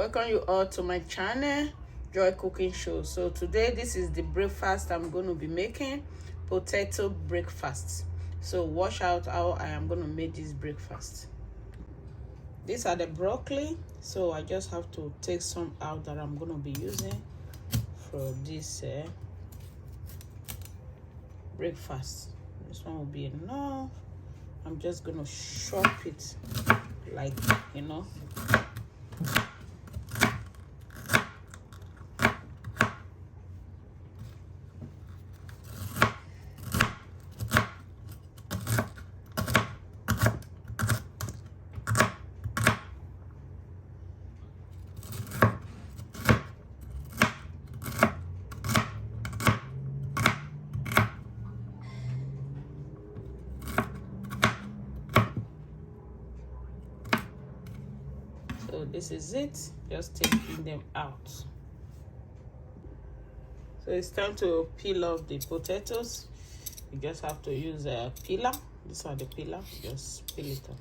Welcome you all to my channel, Joy Cooking Show. So today this is the breakfast I'm going to be making, potato breakfast. So watch out how I am going to make this breakfast. These are the broccoli, so I just have to take some out that I'm going to be using for this breakfast. This one will be enough. I'm just going to chop it like, you know. So this is it, just taking them out. So it's time to peel off the potatoes. You just have to use a peeler. These are the peeler, just peel it off.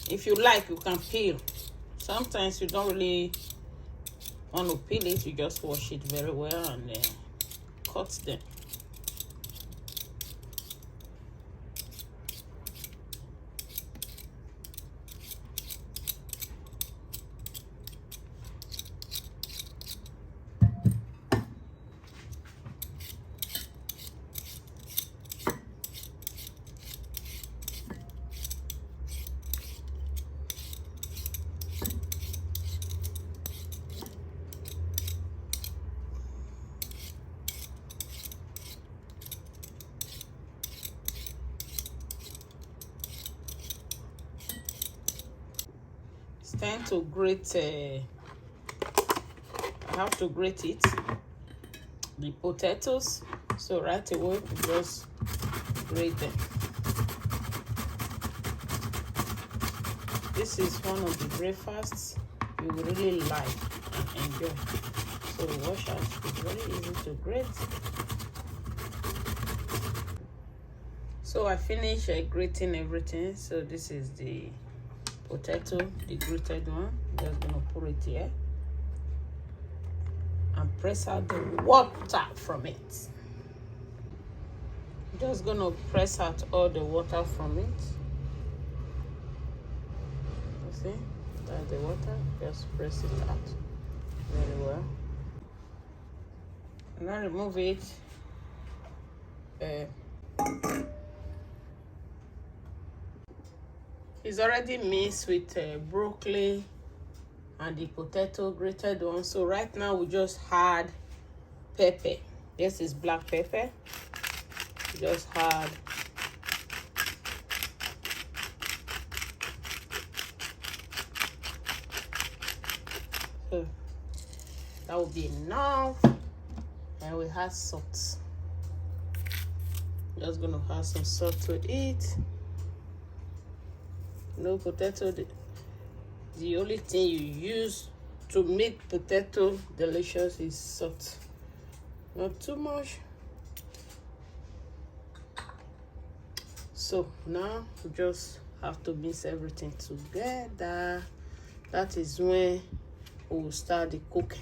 If you like, you can peel. Sometimes you don't really want to peel it, you just wash it very well and cut them. It's time to grate. I have to grate it, the potatoes. So right away, we just grate them. This is one of the breakfasts you will really like and enjoy. So watch out, it's very easy to grate. So I finished grating everything. So this is the potato, the grated one. Just gonna put it here and press out the water from it. Just gonna press out all the water from it. You see, that's the water. Just press it out very well. And now remove it. It's already mixed with broccoli and the potato grated one. So right now we just add pepper. This is black pepper. Just add so that will be enough. And we add salt. Just gonna add some salt to it. No potato, the only thing you use to make potato delicious is salt. Not too much. So now we just have to mix everything together. That is when we will start the cooking.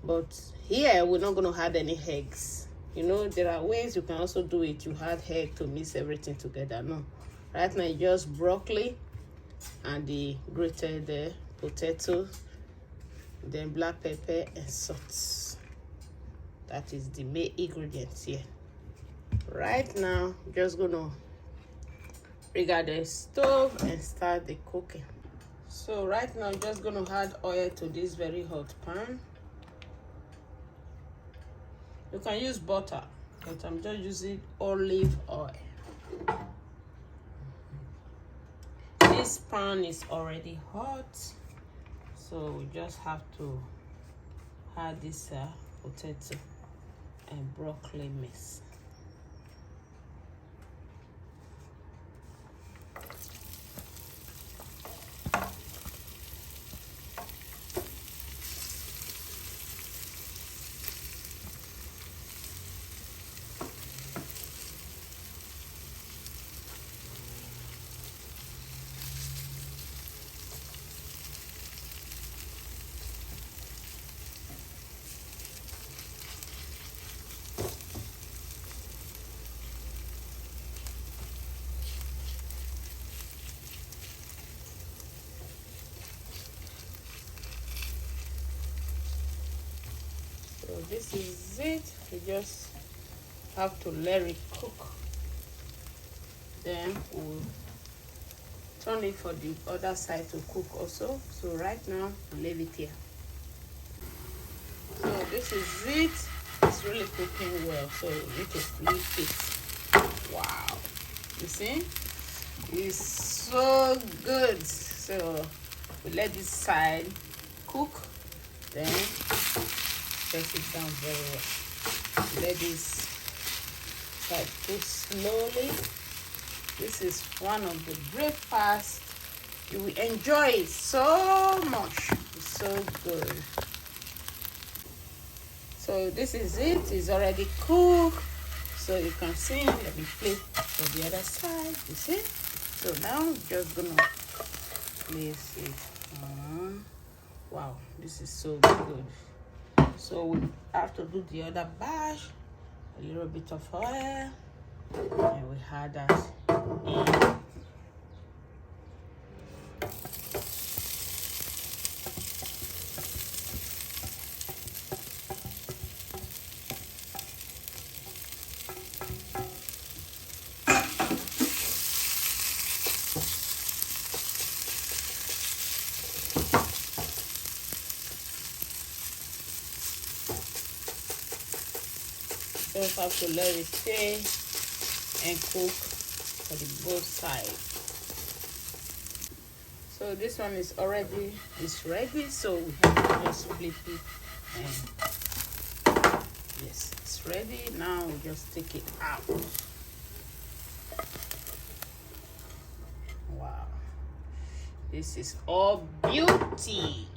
But here we're not going to add any eggs. You know, there are ways you can also do it. You add egg to mix everything together. No. Right now, just broccoli and the grated potato, then black pepper and salt. That is the main ingredients here. Right now, just gonna bring out the stove and start the cooking. So right now, just gonna add oil to this very hot pan. You can use butter, but I'm just using olive oil. This pan is already hot, so we just have to add this potato and broccoli mix. this is it. You just have to let it cook. Then we'll turn it for the other side to cook also. So right now I'll leave it here. So this is it. It's really cooking well, so you need to flip it. Wow, you see, it's so good. So we let this side cook, then press it down very well. Let this side cook slowly. This is one of the breakfasts you will enjoy it so much. It's so good. So this is it. It's already cooked, so you can see. Let me flip for the other side. You see. So now I'm just gonna place it on. Wow, this is so good. So we have to do the other batch. A little bit of oil, and we add that in. Just have to let it stay and cook for the both sides. So this one is ready, so we have to just flip it, and yes, it's ready. Now we just take it out. Wow, this is all beauty.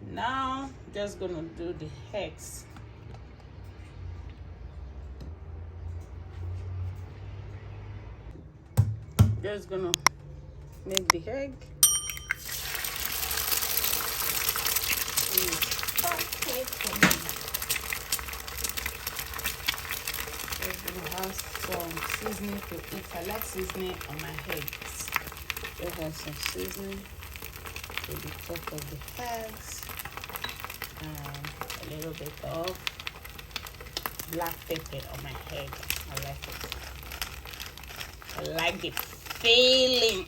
Now just gonna do the eggs. Just gonna make the egg. Just gonna have some seasoning to eat. I like seasoning on my eggs. Just have some seasoning to the top of the eggs, and a little bit of black pepper on my egg. I like it. I like the feeling.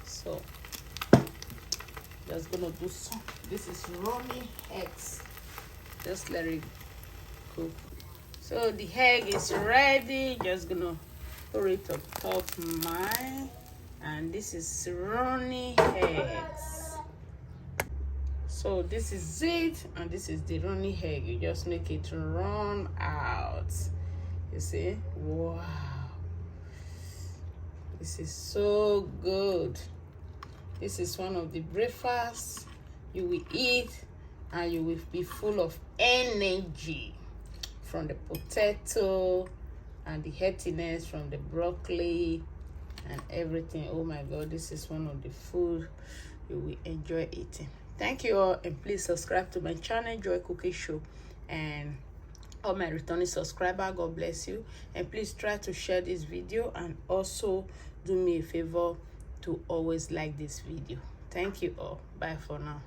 So just gonna do some. This is runny eggs. Just let it cook. So the egg is ready. Just gonna put it on top mine, and this is runny eggs. So this is it, and this is the runny egg. You just make it run out. You see? Wow, this is so good. This is one of the breakfasts you will eat, and you will be full of energy from the potato and the healthiness from the broccoli and everything. Oh my God, this is one of the food you will enjoy eating. Thank you all, and please subscribe to my channel, Joy Cooking Show, and all my returning subscriber, God bless you. And please try to share this video, and also do me a favor to always like this video. Thank you all. Bye for now.